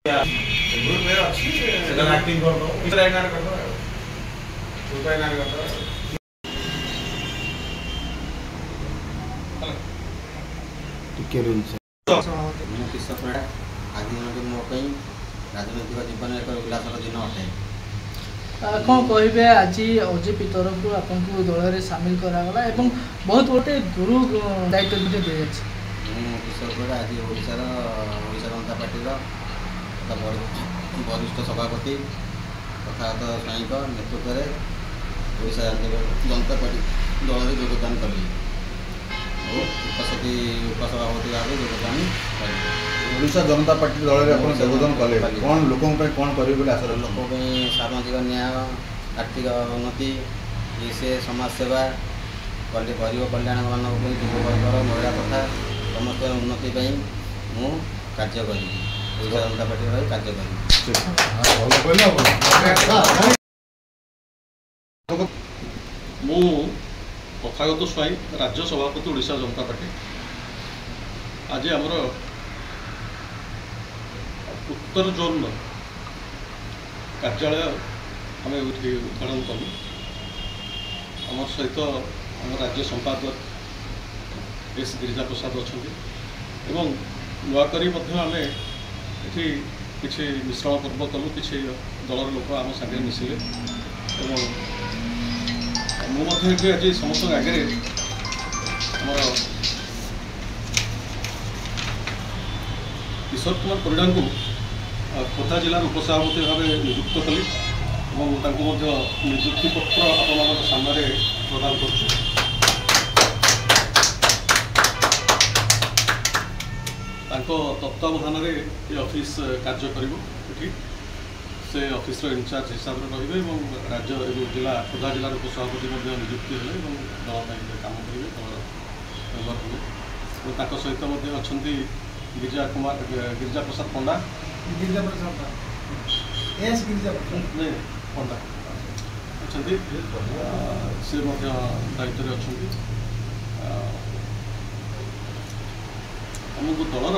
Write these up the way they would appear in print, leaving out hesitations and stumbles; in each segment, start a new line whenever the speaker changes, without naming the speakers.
Group में अच्छी acting कर दो इधर एक कर दो रुपए ना कर दो
टिके रूल से
मैं किशोर परिड़ा आज दिन मो राजनैतिक जीवन एक उल्लासर दिन अटे
कौन कहे आज ओजेपी तरफ आपको दल में सामिल करागला एवं बहुत गोटे गुरु दायित्व भी दी जाए
किशोर परिड़ा आज ओडिशा जनता पार्टी वरिष्ठ सभापति तथागत स्वाईक नेतृत्व में ओडिशा जनता पार्टी दल में योगदान कली उपसभापति भाव योगदान
ओडिशा जनता पार्टी दल में योगदान कले कौन लोकों कौन करेंगे आशा
लोकों सामाजिक न्याय आर्थिक उन्नति से समाज सेवा गरीब कल्याण मानक युववर्गर महिला तथा समस्त उन्नति मु कार्य करी ओडिशा जनता पार्टी रही कार्य करी
मु तथागत स्वाई राज्य सभापति ओडिशा जनता पार्टी आज आमर उत्तर जोन कार्यालय आम उद्घाटन कलु आम सहित आम राज्य संपादक एस गिरिजा प्रसाद अच्छा नुआकरी आम ये किसी मिश्रण पर्व कलु किसी दलर लोक आम सागे मिसिले मुझे आज समस्त आगे आम किशोर कुमार परिड़ा को खोर्धा जिलार उपसभापति भाव नियुक्त कली नियुक्ति पत्र आप सामने प्रदान कर तत्वावधान ये ऑफिस कार्य कर से ऑफिस इनचार्ज हिसाब से रे राज्य जिला खोर्धा जिलार उपसभापति नियुक्ति है दल काम करेंगे दल मेम्बर हे सहित अच्छा गिरिजा प्रसाद पंडा
गिरिजा प्रसाद
पंडा अच्छा से दायित्व अच्छा आमको दलर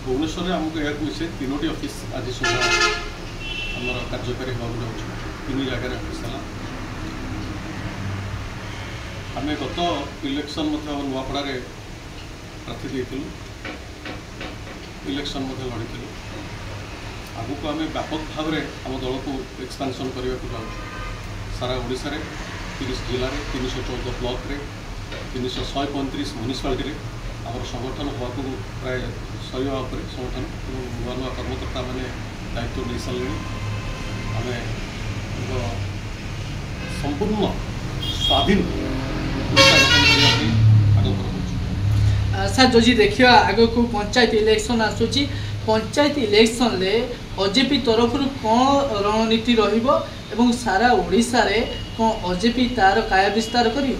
भुवनेश्वर में आमको यह मिसे तीनोटी ऑफिस आज सुधा आमर कार्यकारी भाव तीन जगह ऑफिस है आम गत इलेक्शन नुआपड़ा प्रार्थी देलु इलेक्शन लड़ी आगु को आम व्यापक भाव में आम दल को एक्सपांशन करने को जाऊँ सारा ओडिशा रे 30 जिले में 314 ब्लॉक रे 335 म्युनिसिपालिटी आम संगठन हवा को प्राय सरिया संगठन नुआ नुआ कर्मकर्ता मैंने दायित्व नहीं सारे आम संपूर्ण स्वाधीन
सर जो देखिए आगे को पंचायत इलेक्शन आसूची पंचायत इलेक्शन ले ओजेपी तरफ कौन रणनीति रहिबो एवं सारा ओडिशा रे कौन ओजेपी तार काय विस्तार करी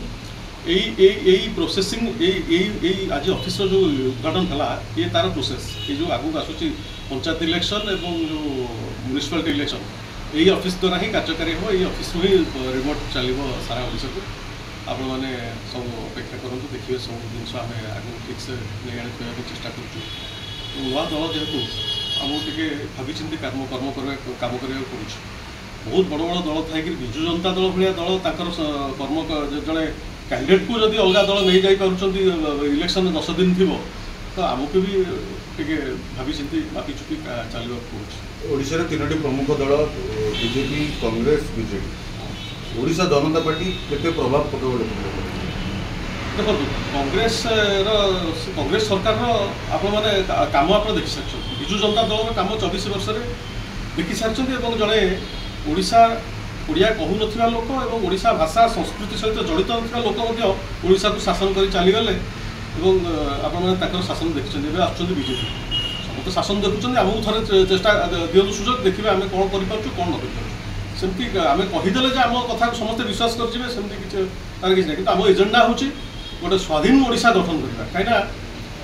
प्रोसेसिंग आज ऑफिस जो उद्घाटन था ये तार प्रोसेस ये जो आगू आसूची पंचायत इलेक्शन एवं जो म्युनिसिपालिटी इलेक्शन यही ऑफिस द्वारा ही कार्यकारी हो ये ऑफिस ही रिमोट चलो सारा ओडिशा को आपण मैंने सब अपेक्षा करूँ देखिए सब जिन आम आगे ठीक से नहीं आने चेष्टा कर नुआ दल जेहेतु आमको टे भावी चिंती काम करने पड़े बहुत बड़ बड़ दल थी विजु जनता दल भाया दल तर कर्म जड़े कैंडिडेट को जब अलग दल नहीं जापर इलेक्शन 10 दिन थी तो आमको भी टे भावी चिंती मापी चुपी चलने पड़े
ओडिशा तीनोटी प्रमुख दल बीजेपी कांग्रेस बीजेपी ओडिशा जनता पार्टी केते प्रभाव पकड़
देखो कांग्रेस सरकार आप कम आप देखी सारी विजु जनता दल कम 24 वर्ष देखी सारी जड़े ओडिशा ओडिया कहू ना लोक और ओडिशा भाषा संस्कृति सहित जड़ित ना लोक ओडिशा को शासन कर चलीगले आप शासन देखते आसुँच बीजेपी समस्त शासन देखुं आमको थे चेष्टा दिखाँ सुजोग देखिए आम कौन कौन न कर सेमती आम कहीदेले आम कथा को समस्ते विश्वास करेंगे सेमती किसी तार किसी ना कि आम एजेंडा हूँ गोटे स्वाधीन ओडिशा गठन करवा कहीं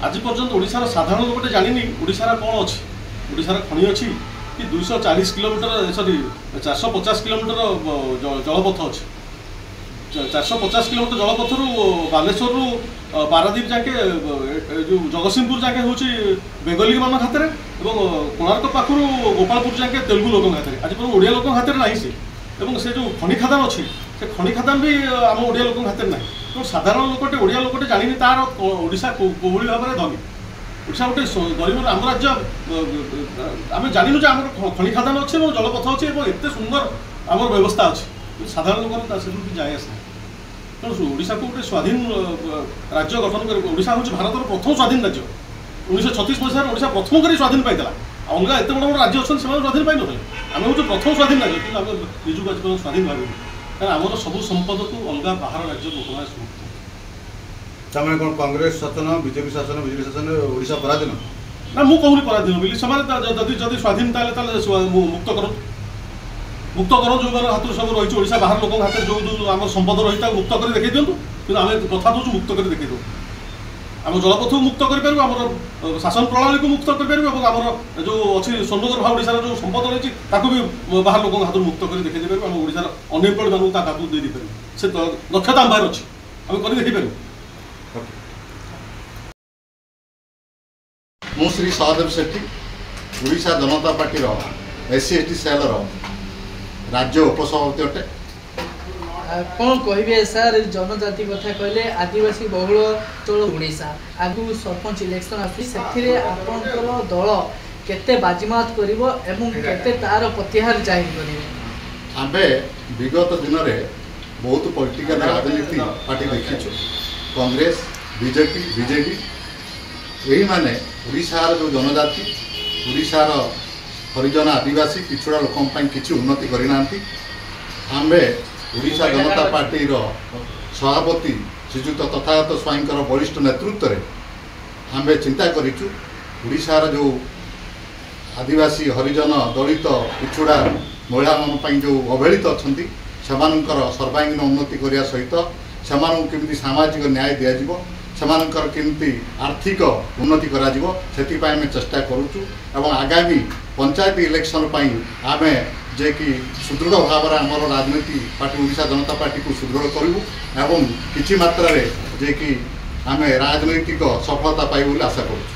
आज पर्यंत ओडिशार साधारण लोकटे जानी ओडिशार कौन अच्छी ओडिशार खनि अच्छी कि 240 किलोमीटर सॉरी 450 किलोमीटर जलपथ अच्छी 450 किलोमीटर जलपथर बालेश्वर पारादीप जाके जो जगतसिंहपुर जाके हूँ बेंगली मान हाथ में এবং କୋଣାର୍କ ପାଖରୁ ଗୋପାଳପୁର ଯାକେ ତେଲୁଗୁ ଲୋକଙ୍କ ହାତରେ ଆଜି ପର୍ଯ୍ୟନ୍ତ ଓଡ଼ିଆ ଲୋକଙ୍କ ହାତରେ ନାହିଁ ସେ ଏବଂ ସେ ଯେଉଁ ଖଣି ଖାଦାନ ଅଛି ସେ ଖଣି ଖାଦାନ ବି ଆମ ଓଡ଼ିଆ ଲୋକଙ୍କ ହାତରେ ନାହିଁ ତେଣୁ ସାଧାରଣ ଲୋକଟେ ଓଡ଼ିଆ ଲୋକଟେ ଜାଣିନି ତାର ଓଡ଼ିଶା କୋଭଳି ଭାବରେ ଧନୀ ଓଡ଼ିଶା ଗୋଟେ ଗରିବ ଆମ ରାଜ୍ୟ ଆମେ ଜାଣିନୁ ଯେ ଆମର ଖଣି ଖାଦାନ ଅଛି ଏବଂ ଜଳପଥ ଅଛି ଏବଂ ଏତେ ସୁନ୍ଦର ଆମର ବ୍ୟବସ୍ଥା ଅଛି ସାଧାରଣ ଲୋକର ସେଥିରୁ କିଛି ଯାଏ ଆସେ ତେଣୁ ଓଡ଼ିଶାକୁ ଗୋଟେ ସ୍ୱାଧୀନ ରାଜ୍ୟ ଗଠନ କରି ଓଡ଼ିଶା ହେଉଛି ଭାରତର ପ୍ରଥମ ସ୍ୱାଧୀନ ରାଜ୍ୟ 1936 ମସିହାରେ ଓଡ଼ିଶା ପ୍ରଥମ କରି ସ୍ୱାଧୀନ ପାଇଥିଲା ଅଲଗା ଏତେ ବଡ଼ ବଡ଼ ରାଜ୍ୟ ଅଛନ୍ତି ସେମାନେ ସ୍ୱାଧୀନ ପାଇନଥିଲେ ଆମେ ହେଉଛୁ ପ୍ରଥମ ସ୍ୱାଧୀନ ରାଜ୍ୟ କିନ୍ତୁ ଆମେ ନିଜକୁ ଆଜି ପର୍ଯ୍ୟନ୍ତ ସ୍ୱାଧୀନ ଭାବିବୁ କାରଣ ଆମର ସବୁ ସମ୍ପଦକୁ ଅଲଗା ବାହାର ରାଜ୍ୟ ଲୋକମାନେ ଶୁଣୁଛନ୍ତି
ତାମାନେ କ'ଣ କଂଗ୍ରେସ ଶାସନ ବିଜେପି ଶାସନ ଓଡ଼ିଶା ପରାଧୀନ
ନା ମୁଁ କହୁନି ପରାଧୀନ ବୋଲି ସେମାନେ ଯଦି ସ୍ୱାଧୀନ ତାହେଲେ ମୁକ୍ତ ଯେଉଁମାନଙ୍କ ହାତରୁ ସବୁ ରହିଛି ଓଡ଼ିଶା ବାହାର ଲୋକଙ୍କ ହାତରେ ଯେଉଁ ଆମର ସମ୍ପଦ ରହିଛି ତାକୁ ମୁକ୍ତ କରି ଦେଖାଇ ଦିଅନ୍ତୁ କିନ୍ତୁ ଆମେ କଥା ଦେଉଛୁ ମୁକ୍ତ କରି ଦେଖାଇ ଦେବୁ ଆମ ଜଳପଥକୁ ମୁକ୍ତ କରିପାରିବୁ ଆମର ଶାସନ ପ୍ରଣାଳୀକୁ ମୁକ୍ତ କରିପାରିବୁ ଏବଂ ଆମର ଯେଉଁ ଅଛି ସ୍ୱର୍ଣ୍ଣଗର୍ଭା ଓଡ଼ିଶାର ଯେଉଁ ସମ୍ପଦ ରହିଛି ତାକୁ ବି ବାହାର ଲୋକଙ୍କ ହାତରୁ ମୁକ୍ତ କରି ଦେଖାଇ ଦେଇପାରିବୁ ଆମ ଓଡ଼ିଶାର ଅନଏମ୍ପ୍ଲଏଡ୍ ମାନଙ୍କୁ ତା ହାତକୁ ଦେଇ ଦେଇପାରିବୁ ସେ ଦକ୍ଷତା ଆମ ପାଖରେ ଅଛି ଆମେ କରି ଦେଖିପାରିବୁ
ମୁଁ ଶ୍ରୀ ସହଦେବ ସେଠୀ ଓଡ଼ିଶା ଜନତା ପାର୍ଟିର SC/ST ସେଲ୍ର ରାଜ୍ୟ ଉପସଭାପତି ଅଟେ
କ'ଣ କହିବେ ସାର୍ ଜନଜାତି କଥା କହିଲେ ଆଦିବାସୀ ବହୁଳ ଅଞ୍ଚଳ ଓଡ଼ିଶା ଆଗକୁ ସରପଞ୍ଚ ଇଲେକ୍ସନ୍ ଆସୁଛି ସେଥିରେ ଆପଣଙ୍କର ଦଳ କେତେ ବାଜିମାତ କରିବ ଏବଂ କେତେ ତାର ପ୍ରତିହାର ଜାହିର କରିବେ
ଆମେ ବିଗତ ଦିନରେ ବହୁତ ପଲିଟିକାଲ ରାଜନୀତି ପାର୍ଟି ଦେଖିଛୁ କଂଗ୍ରେସ ବିଜେପି ବିଜେଡି ଏହିମାନେ ଓଡ଼ିଶାର ଯେଉଁ ଜନଜାତି ଓଡ଼ିଶାର ହରିଜନ ଆଦିବାସୀ ପିଛଡ଼ା ଲୋକଙ୍କ ପାଇଁ କିଛି ଉନ୍ନତି କରିନାହାନ୍ତି ଆମ୍ଭେ ଓଡ଼ିଶା ଜନତା ପାର୍ଟିର ସଭାପତି ଶ୍ରୀଯୁକ୍ତ ତଥାଗତ ସ୍ୱାଇଁଙ୍କର ବରିଷ୍ଠ ନେତୃତ୍ୱରେ ଆମ୍ଭେ ଚିନ୍ତା କରିଛୁ ଓଡ଼ିଶାର ଯେଉଁ ଆଦିବାସୀ ହରିଜନ ଦଳିତ ପିଛଡ଼ା ମହିଳାମାନଙ୍କ ପାଇଁ ଯେଉଁ ଅବହେଳିତ ଅଛନ୍ତି ସେମାନଙ୍କର ସର୍ବାଙ୍ଗୀନ ଉନ୍ନତି କରିବା ସହିତ ସେମାନଙ୍କୁ କେମିତି ସାମାଜିକ ନ୍ୟାୟ ଦିଆଯିବ ସେମାନଙ୍କର କେମିତି ଆର୍ଥିକ ଉନ୍ନତି କରାଯିବ ସେଥିପାଇଁ ଆମେ ଚେଷ୍ଟା କରୁଛୁ ଏବଂ ଆଗାମୀ ପଞ୍ଚାୟତ ଇଲେକ୍ସନ୍ ପାଇଁ ଆମେ ଯେ କି ସୁଦୃଢ଼ ଭାବରେ ଆମର ରାଜନୀତି ପାର୍ଟି ଓଡ଼ିଶା ଜନତା ପାର୍ଟିକୁ ସୁଦୃଢ଼ କରିବୁ ଏବଂ କିଛି ମାତ୍ରାରେ ଯେ କି ଆମେ ରାଜନୈତିକ ସଫଳତା ପାଇବୁ ବୋଲି ଆଶା କରୁଛୁ।